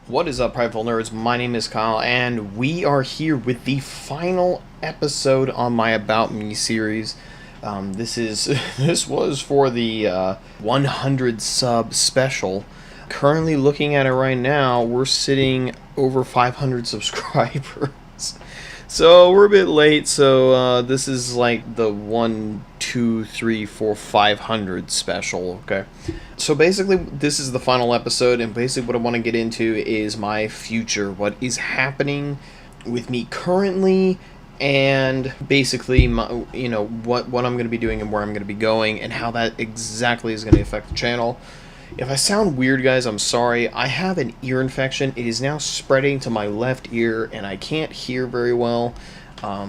What is up, Prideful Nerds? My name is Kyle, and we are here with the final episode on my About Me series. This was for the 100 sub special. Currently, looking at it right now, we're sitting over 500 subscribers. So we're a bit late. So this is like the 1, 2, 3, 4, 500 special. Okay. So basically, this is the final episode, and basically what I want to get into is my future, what is happening with me currently, and basically, what I'm going to be doing and where I'm going to be going, and how that exactly is going to affect the channel. If I sound weird, guys, I'm sorry. I have an ear infection. It is now spreading to my left ear, and I can't hear very well.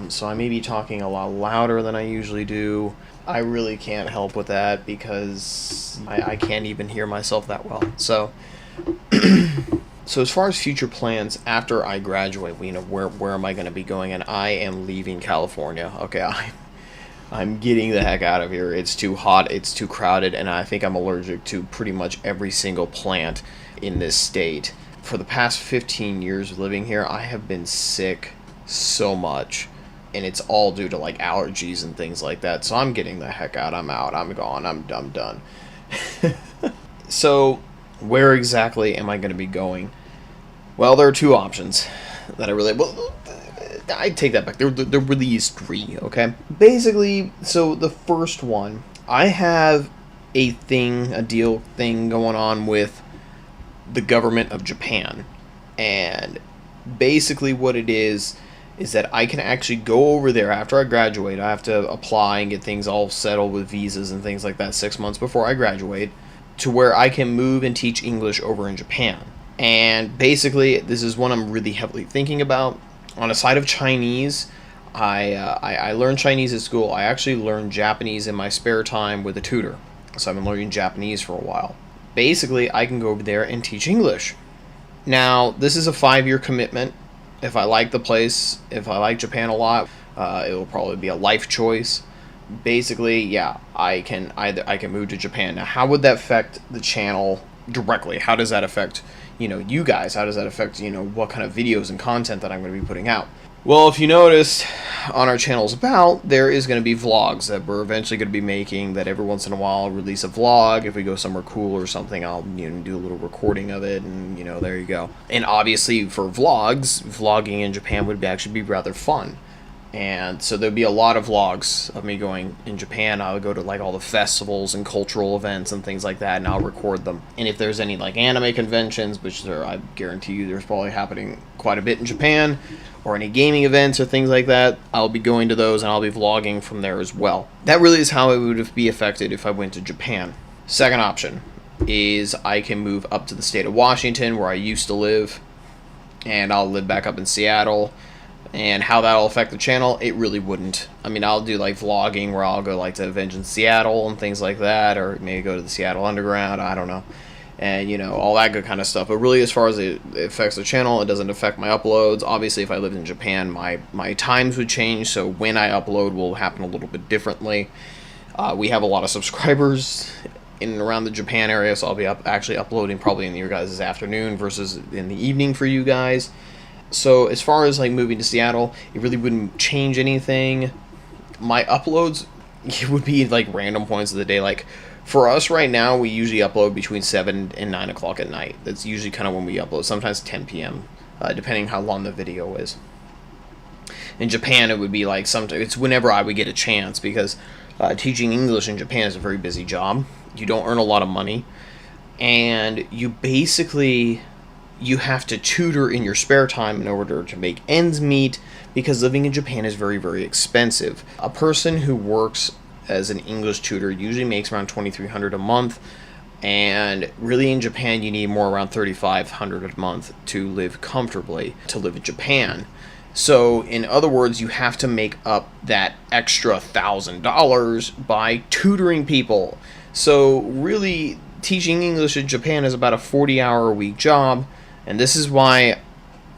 So I may be talking a lot louder than I usually do. I really can't help with that because I can't even hear myself that well. So, so as far as future plans after I graduate, where am I going to be going? And I am leaving California. Okay, I'm getting the heck out of here. It's too hot, it's too crowded, and I think I'm allergic to pretty much every single plant in this state. For the past 15 years living here, I have been sick so much, and it's all due to like allergies and things like that. So I'm getting the heck out. I'm out. I'm gone. I'm done. So where exactly am I going to be going? Well, there are two options that I take that back. There really is three, okay? Basically, so the first one, I have a deal thing going on with the government of Japan. And basically what it is that I can actually go over there after I graduate. I have to apply and get things all settled with visas and things like that 6 months before I graduate, to where I can move and teach English over in Japan. And basically, this is one I'm really heavily thinking about. On the side of Chinese, I learned Chinese at school. I actually learned Japanese in my spare time with a tutor. So I've been learning Japanese for a while. Basically, I can go over there and teach English. Now, this is a 5-year commitment. If I like the place, if I like Japan a lot, it will probably be a life choice. Basically, yeah, I can move to Japan. Now, how would that affect the channel directly? How does that affect you guys? How does that affect what kind of videos and content that I'm going to be putting out? Well, if you noticed on our channel's About, there is going to be vlogs that we're eventually going to be making, that every once in a while I'll release a vlog. If we go somewhere cool or something, I'll do a little recording of it, and there you go. And obviously for vlogs, vlogging in Japan would actually be rather fun. And so there'd be a lot of vlogs of me going in Japan. I would go to like all the festivals and cultural events and things like that, and I'll record them. And if there's any like anime conventions, which I guarantee you there's probably happening quite a bit in Japan, or any gaming events or things like that, I'll be going to those and I'll be vlogging from there as well. That really is how it would be affected if I went to Japan. Second option is I can move up to the state of Washington, where I used to live, and I'll live back up in Seattle. And how that'll affect the channel, it really wouldn't. I mean, I'll do like vlogging where I'll go like to events in Seattle and things like that, or maybe go to the Seattle Underground, I don't know. And all that good kind of stuff. But really, as far as it affects the channel, it doesn't affect my uploads. Obviously, if I lived in Japan, my times would change, so when I upload will happen a little bit differently. We have a lot of subscribers in and around the Japan area, so I'll be actually uploading probably in your guys' afternoon versus in the evening for you guys. So as far as like moving to Seattle, it really wouldn't change anything. My uploads, it would be like random points of the day. Like for us right now, we usually upload between 7 and 9 o'clock at night. That's usually kind of when we upload, sometimes 10 p.m., depending how long the video is. In Japan, it would be like it's whenever I would get a chance, because teaching English in Japan is a very busy job. You don't earn a lot of money, and you have to tutor in your spare time in order to make ends meet, because living in Japan is very, very expensive. A person who works as an English tutor usually makes around $2,300 a month, and really in Japan you need more around $3,500 a month to live comfortably, to live in Japan. So in other words, you have to make up that extra $1,000 by tutoring people. So really, teaching English in Japan is about a 40-hour-a-week job. And this is why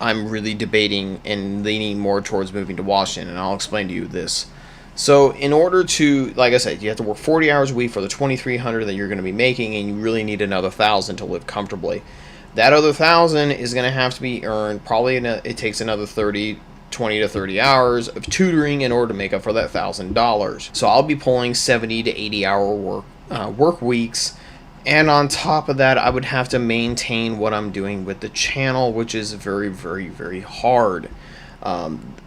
I'm really debating and leaning more towards moving to Washington, and I'll explain to you this. So in order to, like I said, you have to work 40 hours a week for the $2,300 that you're going to be making, and you really need another $1,000 to live comfortably. That other 1,000 is going to have to be earned probably it takes another 20 to 30 hours of tutoring in order to make up for that $1,000. So I'll be pulling 70 to 80 hour work weeks, and on top of that, I would have to maintain what I'm doing with the channel, which is very, very, very hard.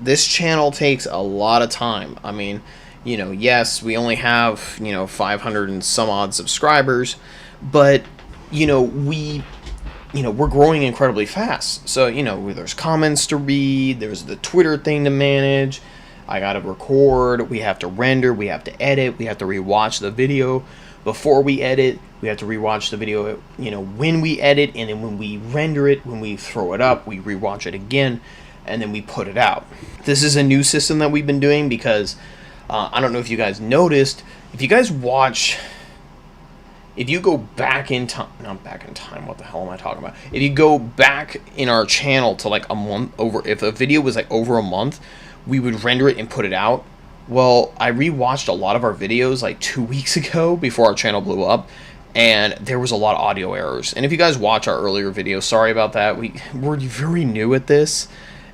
This channel takes a lot of time. I mean, yes, we only have 500 and some odd subscribers, but we're growing incredibly fast. So, there's comments to read, there's the Twitter thing to manage, I gotta record, we have to render, we have to edit, we have to rewatch the video before we edit, we have to rewatch the video, when we edit, and then when we render it, when we throw it up, we rewatch it again, and then we put it out. This is a new system that we've been doing because, I don't know if you guys noticed, if you go back in time, not back in time, what the hell am I talking about? If you go back in our channel to like a month over, if a video was like over a month, we would render it and put it out. Well, I rewatched a lot of our videos like 2 weeks ago before our channel blew up, and there was a lot of audio errors. And if you guys watch our earlier videos, sorry about that. We're very new at this,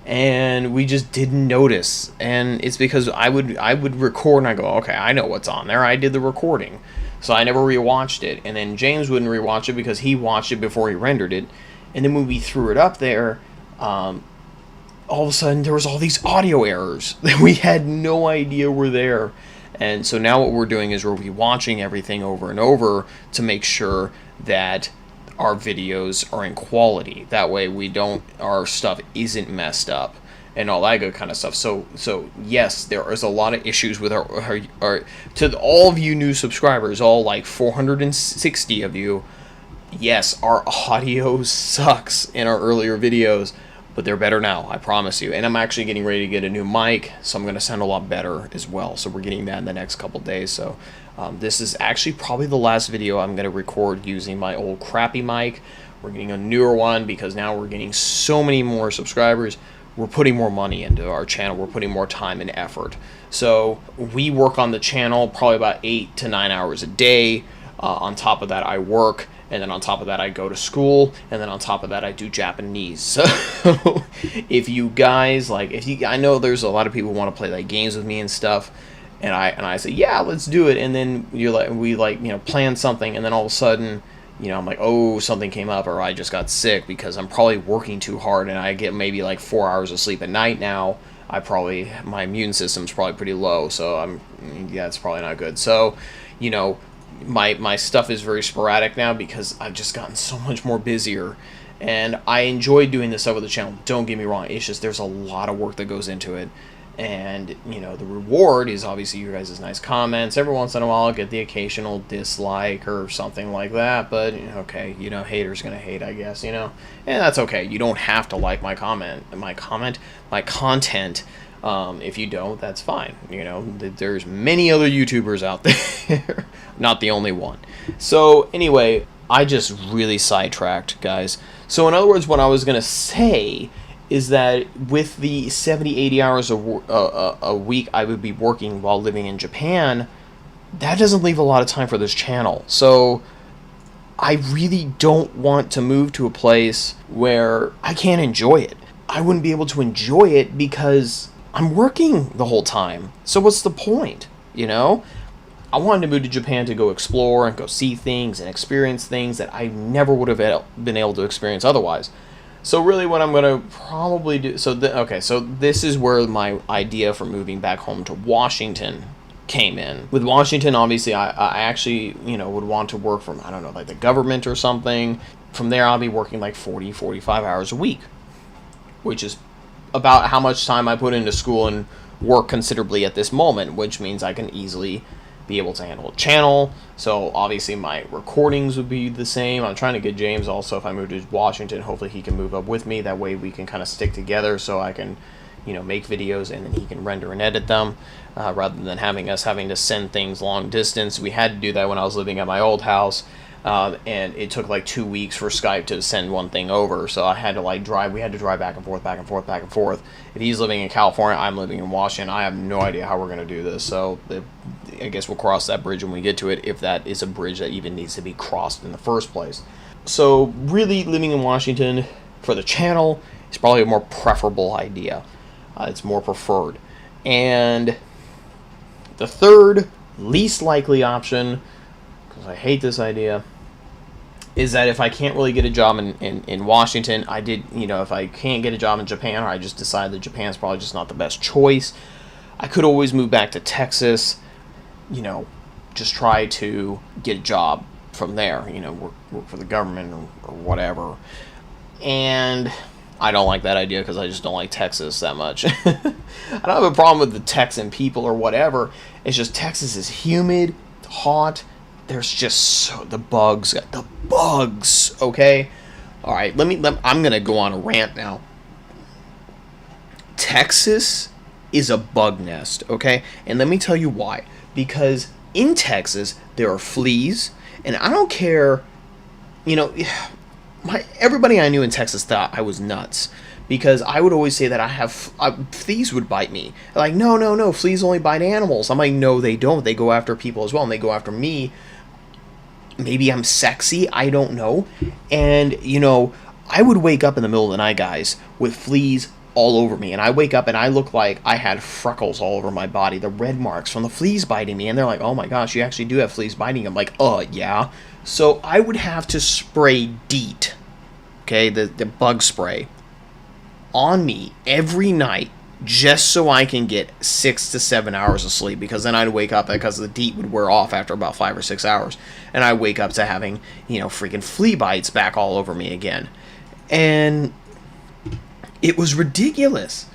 and we just didn't notice. And it's because I would record and I go, okay, I know what's on there. I did the recording. So I never rewatched it, and then James wouldn't rewatch it because he watched it before he rendered it. And then when we threw it up there, all of a sudden there was all these audio errors that we had no idea were there. And so now what we're doing is we're rewatching everything over and over to make sure that our videos are in quality. That way our stuff isn't messed up and all that good kind of stuff. So yes, there is a lot of issues with our to all of you new subscribers, all like 460 of you. Yes, our audio sucks in our earlier videos, but they're better now, I promise you. And I'm actually getting ready to get a new mic, so I'm going to sound a lot better as well. So we're getting that in the next couple days. So this is actually probably the last video I'm going to record using my old crappy mic. We're getting a newer one because now we're getting so many more subscribers. We're putting more money into our channel. We're putting more time and effort. So we work on the channel probably about 8 to 9 hours a day. On top of that, I work. And then on top of that, I go to school. And then on top of that, I do Japanese. So if you guys, I know there's a lot of people who want to play like games with me and stuff. And I say, yeah, let's do it. And then we plan something. And then all of a sudden, I'm like, oh, something came up, or I just got sick because I'm probably working too hard, and I get maybe like 4 hours of sleep at night now. My immune system's probably pretty low, so it's probably not good. So, my stuff is very sporadic now because I've just gotten so much more busier, and I enjoy doing this stuff with the channel. Don't get me wrong, it's just there's a lot of work that goes into it. And, the reward is obviously you guys' nice comments. Every once in a while I'll get the occasional dislike or something like that. But, okay, haters gonna hate, I guess, And that's okay. You don't have to like my content. If you don't, that's fine. There's many other YouTubers out there. Not the only one. So, anyway, I just really sidetracked, guys. So, in other words, what I was gonna say is that with the 70, 80 hours a week I would be working while living in Japan, that doesn't leave a lot of time for this channel. So I really don't want to move to a place where I can't enjoy it. I wouldn't be able to enjoy it because I'm working the whole time. So what's the point, I wanted to move to Japan to go explore and go see things and experience things that I never would have been able to experience otherwise. So really what I'm going to probably do, so this is where my idea for moving back home to Washington came in. With Washington, obviously, I actually, would want to work from, I don't know, like the government or something. From there, I'll be working like 40, 45 hours a week, which is about how much time I put into school and work considerably at this moment, which means I can easily be able to handle a channel. So obviously my recordings would be the same. I'm trying to get James also, if I move to Washington, hopefully he can move up with me. That way we can kind of stick together so I can, make videos and then he can render and edit them rather than having to send things long distance. We had to do that when I was living at my old house. And it took like 2 weeks for Skype to send one thing over, so I had to we had to drive back and forth. If he's living in California, I'm living in Washington, I have no idea how we're going to do this, so I guess we'll cross that bridge when we get to it, if that is a bridge that even needs to be crossed in the first place. So really living in Washington for the channel is probably a more preferable idea. It's more preferred. And the third least likely option, because I hate this idea, is that if I can't really get a job in Washington, if I can't get a job in Japan, or I just decide that Japan's probably just not the best choice, I could always move back to Texas, just try to get a job from there, work for the government or whatever. And I don't like that idea because I just don't like Texas that much. I don't have a problem with the Texan people or whatever. It's just Texas is humid, hot. There's just the bugs, okay? All right, I'm going to go on a rant now. Texas is a bug nest, okay? And let me tell you why. Because in Texas, there are fleas, and I don't care, everybody I knew in Texas thought I was nuts. Because I would always say that fleas would bite me. Like, no, fleas only bite animals. I'm like, no, they don't. They go after people as well, and they go after me. Maybe I'm sexy, I don't know. And, I would wake up in the middle of the night, guys, with fleas all over me. And I wake up and I look like I had freckles all over my body, the red marks from the fleas biting me. And they're like, oh my gosh, you actually do have fleas biting you. I'm like, yeah. So I would have to spray DEET, okay, the bug spray, on me every night just so I can get 6 to 7 hours of sleep, because then I'd wake up because the DEET would wear off after about 5 or 6 hours, and I wake up to having, freaking flea bites back all over me again. And it was ridiculous.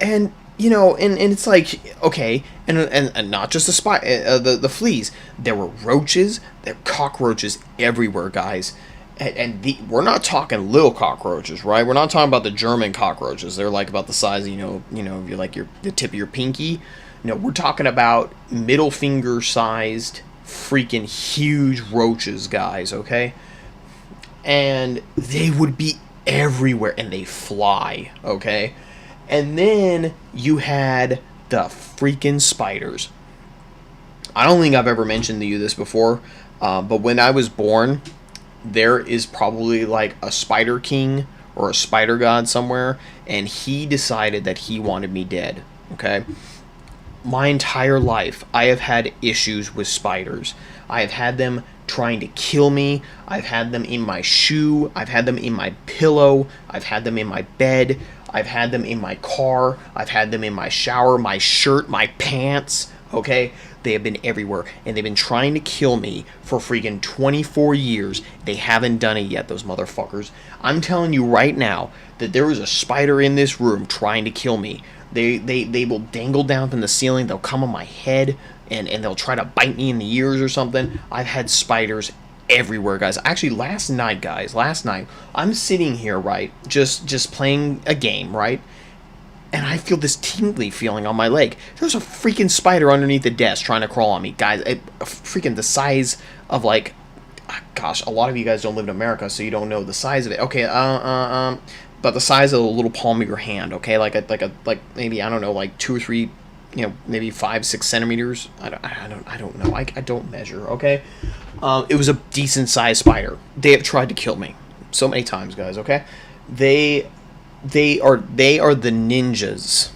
And, and it's like, okay, and not just the fleas. There were roaches, there were cockroaches everywhere, guys. And we're not talking little cockroaches, right? We're not talking about the German cockroaches. They're like about the size, you're like the tip of your pinky. No, we're talking about middle finger sized, freaking huge roaches, guys, okay? And they would be everywhere, and they fly, okay? And then you had the freaking spiders. I don't think I've ever mentioned to you this before, but when I was born, there is probably like a spider king or a spider god somewhere, and he decided that he wanted me dead, okay? My entire life, I have had issues with spiders. I have had them trying to kill me. I've had them in my shoe. I've had them in my pillow. I've had them in my bed. I've had them in my car. I've had them in my shower, my shirt, my pants, okay? They have been everywhere, and they've been trying to kill me for freaking 24 years. They haven't done it yet, those motherfuckers. I'm telling you right now that there is a spider in this room trying to kill me. They will dangle down from the ceiling. They'll come on my head, and they'll try to bite me in the ears or something. I've had spiders everywhere, guys. Actually, last night, I'm sitting here, right, just playing a game, right? And I feel this tingly feeling on my leg. There's a freaking spider underneath the desk trying to crawl on me. Guys, freaking the size of, like, gosh, a lot of you guys don't live in America, so you don't know the size of it. Okay, but the size of a little palm of your hand, okay? Like maybe, I don't know, like 2 or 3, maybe 5-6 centimeters. I don't know. I don't measure, okay? It was a decent sized spider. They have tried to kill me so many times, guys, okay? They are the ninjas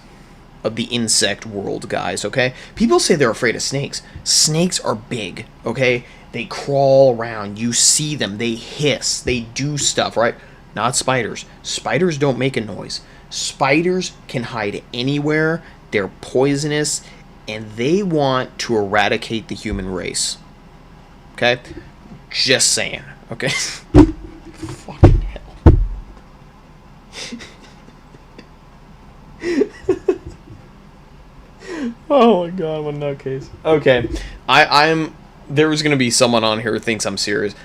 of the insect world, guys, okay? People say they're afraid of snakes. Snakes are big, okay? They crawl around. You see them. They hiss. They do stuff, right? Not spiders. Spiders don't make a noise. Spiders can hide anywhere. They're poisonous, and they want to eradicate the human race. Okay? Just saying, okay? Fucking hell. Oh my god, what a nutcase. Okay, there was gonna be someone on here who thinks I'm serious.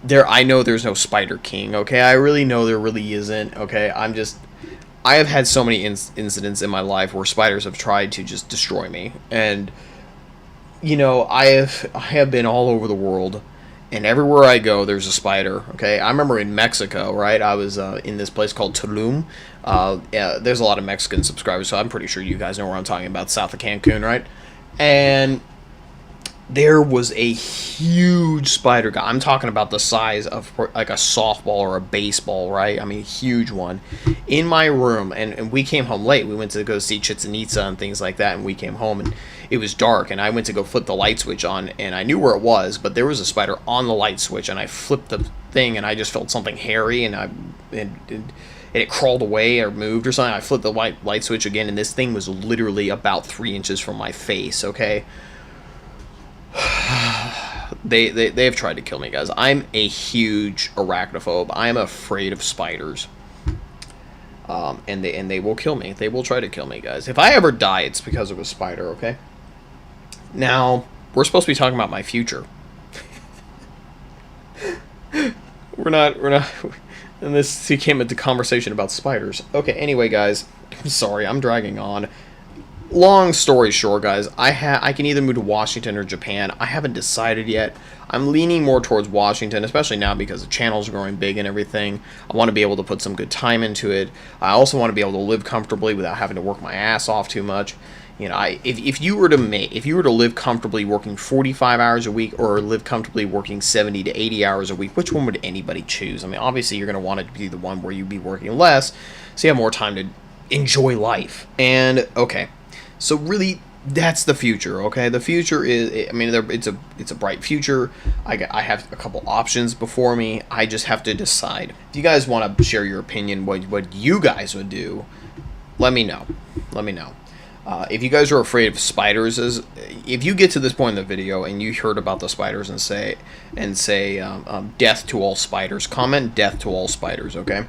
I know there's no Spider King, okay? I really know there really isn't, okay? I have had so many incidents in my life where spiders have tried to just destroy me, and I have been all over the world, and everywhere I go, there's a spider, okay? I remember in Mexico, right? I was in this place called Tulum. There's a lot of Mexican subscribers, so I'm pretty sure you guys know where I'm talking about, south of Cancun, right? And there was a huge spider guy. I'm talking about the size of like a softball or a baseball, right? I mean, huge one in my room. And we came home late. We went to go see Chichen Itza and things like that. And we came home and it was dark. And I went to go flip the light switch on. And I knew where it was, but there was a spider on the light switch. And I flipped the thing and I just felt something hairy. And it crawled away or moved or something. I flipped the light switch again. And this thing was literally about 3 inches from my face, okay? They have tried to kill me, guys. I'm a huge arachnophobe. I am afraid of spiders. And they will kill me. They will try to kill me, guys. If I ever die, it's because of a spider, okay? Now, we're supposed to be talking about my future. we're not and this became a conversation about spiders. Okay, anyway, guys, I'm sorry, I'm dragging on. Long story short, guys, I can either move to Washington or Japan. I haven't decided yet. I'm leaning more towards Washington, especially now because the channel's growing big and everything. I want to be able to put some good time into it. I also want to be able to live comfortably without having to work my ass off too much. You know, if you were to live comfortably working 45 hours a week or live comfortably working 70 to 80 hours a week, which one would anybody choose? I mean, obviously you're going to want it to be the one where you'd be working less, so you have more time to enjoy life. And okay. So really, that's the future, okay? The future is, I mean, it's a bright future. I have a couple options before me. I just have to decide. If you guys want to share your opinion, what you guys would do, let me know. Let me know. If you guys are afraid of spiders, if you get to this point in the video and you heard about the spiders and say death to all spiders, comment death to all spiders, okay?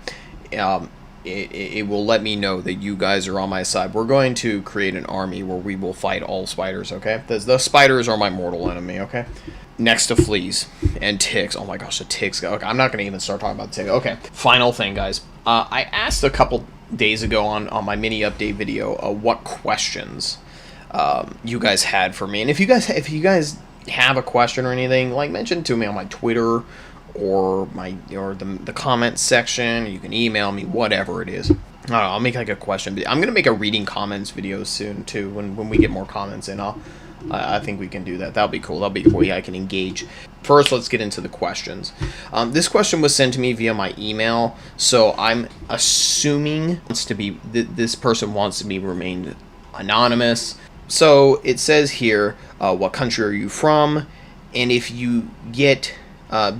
It will let me know that you guys are on my side. We're going to create an army where we will fight all spiders, okay? The spiders are my mortal enemy, okay? Next to fleas and ticks. Oh my gosh, the ticks. Okay, I'm not going to even start talking about ticks. Okay, final thing, guys. I asked a couple days ago on my mini update video what questions you guys had for me. And if you guys have a question or anything, like, mention it to me on my Twitter or the comment section. You can email me, whatever it is. I don't know, I'll make like a question video. I'm gonna make a reading comments video soon too when we get more comments in. I think we can do that. That'll be cool. That'll be cool. Yeah, I can engage. First, let's get into the questions. This question was sent to me via my email, so I'm assuming this person wants to be remained anonymous. So it says here, what country are you from? And if you get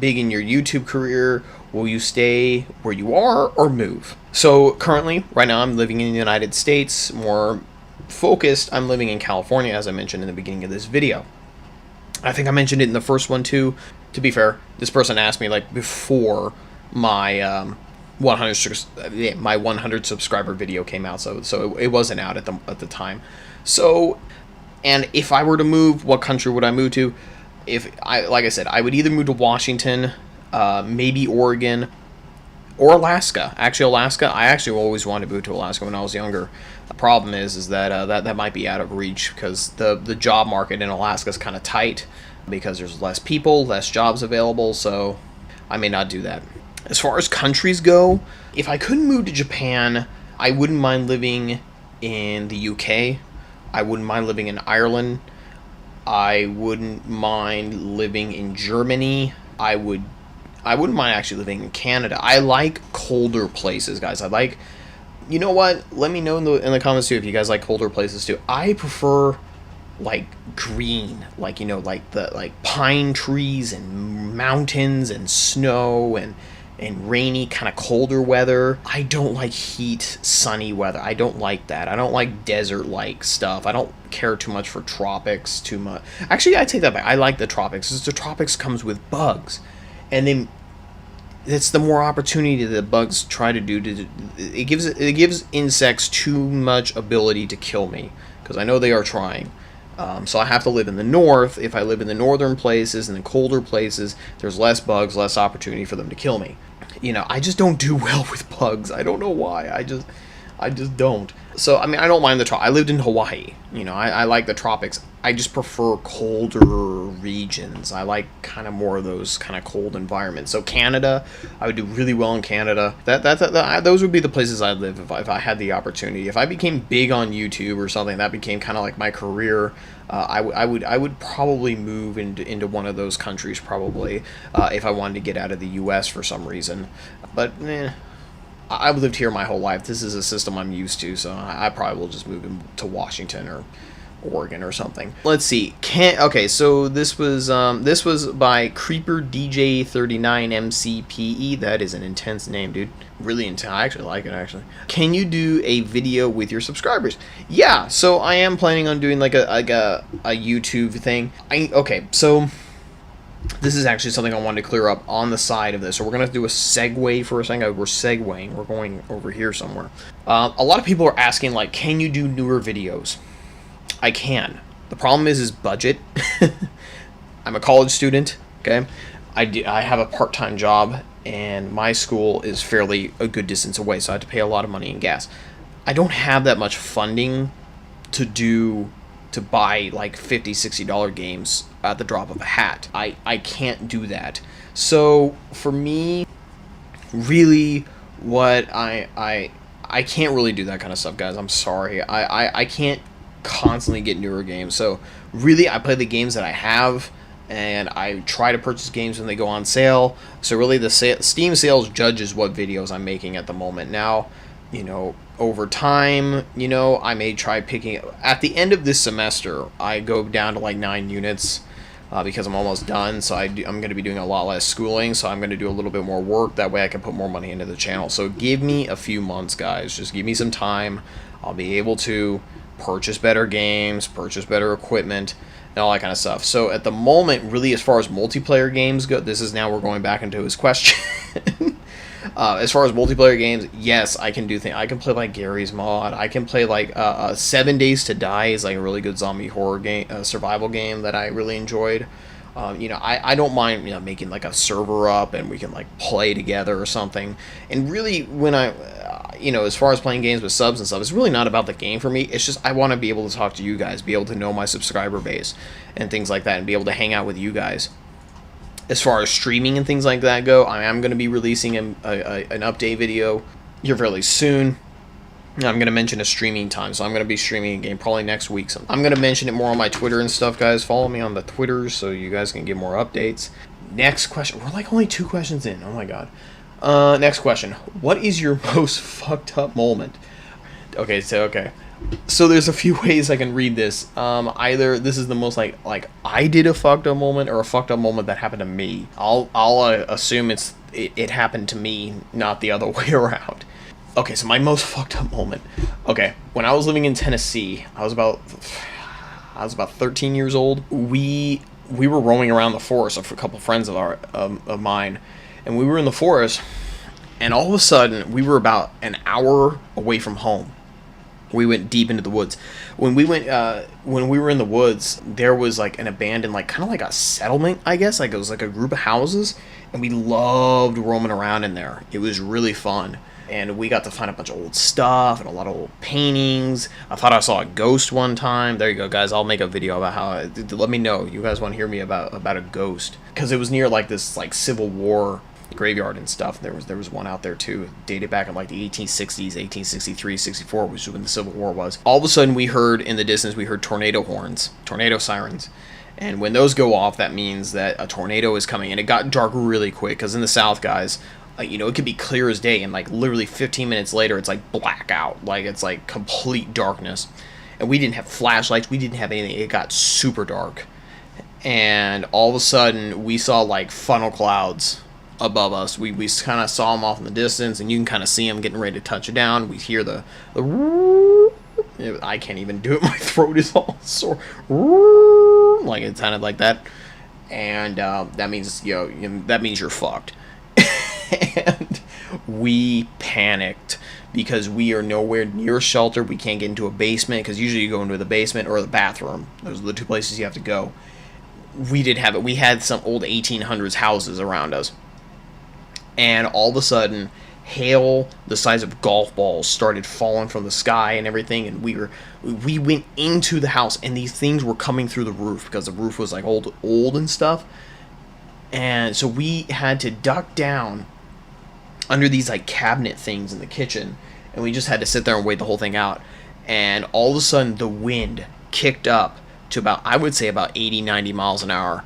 big in your YouTube career, will you stay where you are or move? So currently, right now, I'm living in the United States. More focused, I'm living in California, as I mentioned in the beginning of this video. I think I mentioned it in the first one too. To be fair, this person asked me like before my 100 subscriber video came out, so it wasn't out at the time. So, and if I were to move, what country would I move to? Like I said, I would either move to Washington, maybe Oregon, or Alaska. Actually, Alaska, I actually always wanted to move to Alaska when I was younger. The problem is that that might be out of reach because the job market in Alaska is kind of tight because there's less people, less jobs available, so I may not do that. As far as countries go, if I couldn't move to Japan, I wouldn't mind living in the UK. I wouldn't mind living in Ireland. I wouldn't mind living in Germany. I wouldn't mind actually living in Canada. I like colder places, guys. You know what? Let me know in the comments too if you guys like colder places too. I prefer like green, like, you know, like pine trees and mountains and snow and rainy, kind of colder weather. I don't like heat, sunny weather. I don't like that. I don't like desert-like stuff. I don't care too much for tropics too much. Actually, I take that back. I like the tropics because the tropics comes with bugs, and then it's the more opportunity that the bugs try to do. It gives insects too much ability to kill me because I know they are trying. So I have to live in the north. If I live in the northern places and the colder places, there's less bugs, less opportunity for them to kill me. You know, I just don't do well with bugs. I don't know why. I just don't. So, I mean, I don't mind the I lived in Hawaii. You know, I like the tropics. I just prefer colder regions. I like kind of more of those kind of cold environments. So Canada, I would do really well in Canada. Those would be the places I'd live if I had the opportunity. If I became big on YouTube or something, that became kind of like my career. I would probably move into one of those countries probably if I wanted to get out of the U.S. for some reason. But I've lived here my whole life. This is a system I'm used to, so I probably will just move to Washington or Oregon or something. Let's see. Okay, so this was by Creeper DJ 39 MCPE. That is an intense name, dude. Really intense. I actually like it, actually. Can you do a video with your subscribers? Yeah, so I am planning on doing like a YouTube thing. Okay, so this is actually something I wanted to clear up on the side of this. So we're going to do a segue for a second. We're segueing. We're going over here somewhere. A lot of people are asking, like, can you do newer videos? I can. The problem is budget. I'm a college student, okay? I have a part-time job, and my school is fairly a good distance away, so I have to pay a lot of money in gas. I don't have that much funding to buy like $50, $60 games at the drop of a hat. I can't do that. So for me, really, what I can't really do that kind of stuff, guys. I'm sorry. I can't constantly get newer games. So really, I play the games that I have, and I try to purchase games when they go on sale. So really, the Steam sales judges what videos I'm making at the moment. Now, you know, over time, you know, I may try picking... At the end of this semester, I go down to like 9 units because I'm almost done. So I'm going to be doing a lot less schooling. So I'm going to do a little bit more work. That way I can put more money into the channel. So give me a few months, guys. Just give me some time. I'll be able to purchase better games, purchase better equipment, and all that kind of stuff. So at the moment, really, as far as multiplayer games go, this is now we're going back into his question. As far as multiplayer games, yes, I can do things. I can play like Gary's Mod. I can play like 7 Days to Die is like a really good zombie horror game, survival game that I really enjoyed. You know, I don't mind, you know, making like a server up and we can like play together or something. And really, when you know, as far as playing games with subs and stuff, it's really not about the game for me. It's just I want to be able to talk to you guys, be able to know my subscriber base and things like that, and be able to hang out with you guys. As far as streaming and things like that go, I am going to be releasing an update video here fairly soon. I'm going to mention a streaming time, so I'm going to be streaming a game probably next week. So I'm going to mention it more on my Twitter and stuff, guys. Follow me on the Twitters so you guys can get more updates. Next question. We're like only 2 questions in. Oh my god. Next question. What is your most fucked up moment? Okay, so there's a few ways I can read this. Either this is the most like I did a fucked up moment, or a fucked up moment that happened to me. I'll assume it happened to me, not the other way around. Okay, so my most fucked up moment. Okay, when I was living in Tennessee, I was about 13 years old. We were roaming around the forest with a couple friends of mine, and we were in the forest, and all of a sudden we were about an hour away from home. We went deep into the woods. When we were in the woods, there was like an abandoned, like kind of like a settlement, I guess. Like it was like a group of houses, and we loved roaming around in there. It was really fun, and we got to find a bunch of old stuff and a lot of old paintings. I thought I saw a ghost one time. There you go, guys. I'll make a video about how. Let me know. You guys want to hear me about a ghost, because it was near like this like Civil War graveyard and stuff. There was one out there too, dated back in like the 1860s, 1863, 64, which is when the Civil War was. All of a sudden, we heard in the distance, tornado horns, tornado sirens, and when those go off, that means that a tornado is coming. And it got dark really quick, because in the South, guys, you know, it could be clear as day, and like literally 15 minutes later, it's like blackout, like it's like complete darkness. And we didn't have flashlights, we didn't have anything. It got super dark, and all of a sudden, we saw like funnel clouds above us. We kind of saw them off in the distance, and you can kind of see them getting ready to touch it down. We hear the I can't even do it. My throat is all sore. Like it sounded like that, and that means that means you're fucked. And we panicked because we are nowhere near shelter. We can't get into a basement, because usually you go into the basement or the bathroom. Those are the 2 places you have to go. We didn't have it. We had some old 1800s houses around us. And all of a sudden, hail the size of golf balls started falling from the sky and everything, and we went into the house, and these things were coming through the roof because the roof was like old and stuff. And so we had to duck down under these like cabinet things in the kitchen, and we just had to sit there and wait the whole thing out. And all of a sudden the wind kicked up to about, I would say, about 80-90 miles an hour,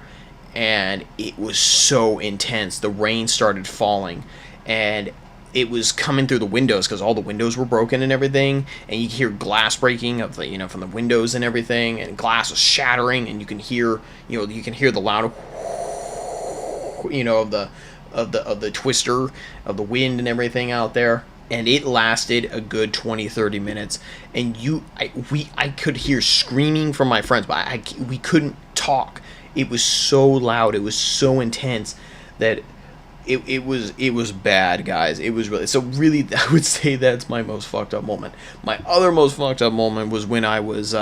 and it was so intense. The rain started falling, and it was coming through the windows because all the windows were broken and everything, and you hear glass breaking of the, from the windows and everything, and glass was shattering, and you can hear the loud of the twister of the wind and everything out there. And it lasted a good 20-30 minutes, and I could hear screaming from my friends, but we couldn't talk. It was so loud, it was so intense that it was bad, guys. It was really I would say that's my most fucked up moment. My other most fucked up moment was when I was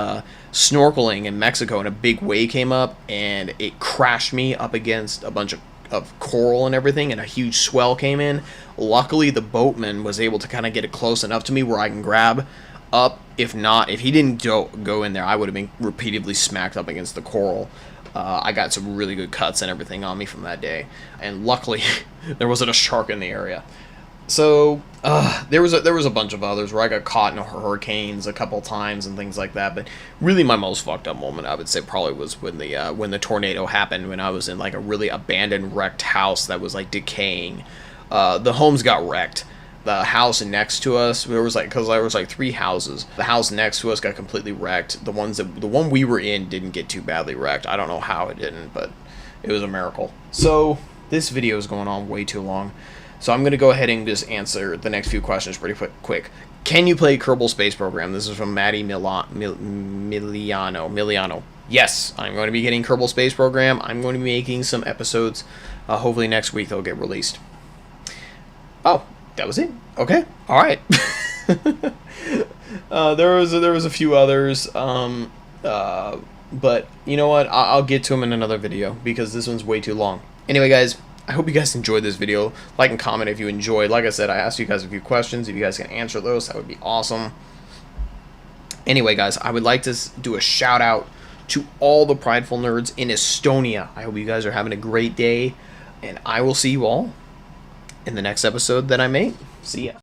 snorkeling in Mexico, and a big wave came up and it crashed me up against a bunch of coral and everything, and a huge swell came in. Luckily the boatman was able to kind of get it close enough to me where I can grab up. If he didn't go in there, I would have been repeatedly smacked up against the coral. I got some really good cuts and everything on me from that day, and luckily there wasn't a shark in the area. So there was a bunch of others where I got caught in hurricanes a couple times and things like that. But really, my most fucked up moment, I would say, probably was when the tornado happened. When I was in like a really abandoned, wrecked house that was like decaying. The homes got wrecked. The house next to us, there was like 3 houses. The house next to us got completely wrecked. The one we were in didn't get too badly wrecked. I don't know how it didn't, but it was a miracle. So this video is going on way too long. So I'm going to go ahead and just answer the next few questions pretty quick. Can you play Kerbal Space Program? This is from Maddie Miliano. Yes, I'm going to be getting Kerbal Space Program. I'm going to be making some episodes. Hopefully next week they'll get released. Oh, that was it. Okay. All right. There was a few others. But you know what? I'll get to them in another video because this one's way too long. Anyway, guys, I hope you guys enjoyed this video. Like and comment if you enjoyed. Like I said, I asked you guys a few questions. If you guys can answer those, that would be awesome. Anyway, guys, I would like to do a shout out to all the Prideful nerds in Estonia. I hope you guys are having a great day, and I will see you all in the next episode that I make. See ya.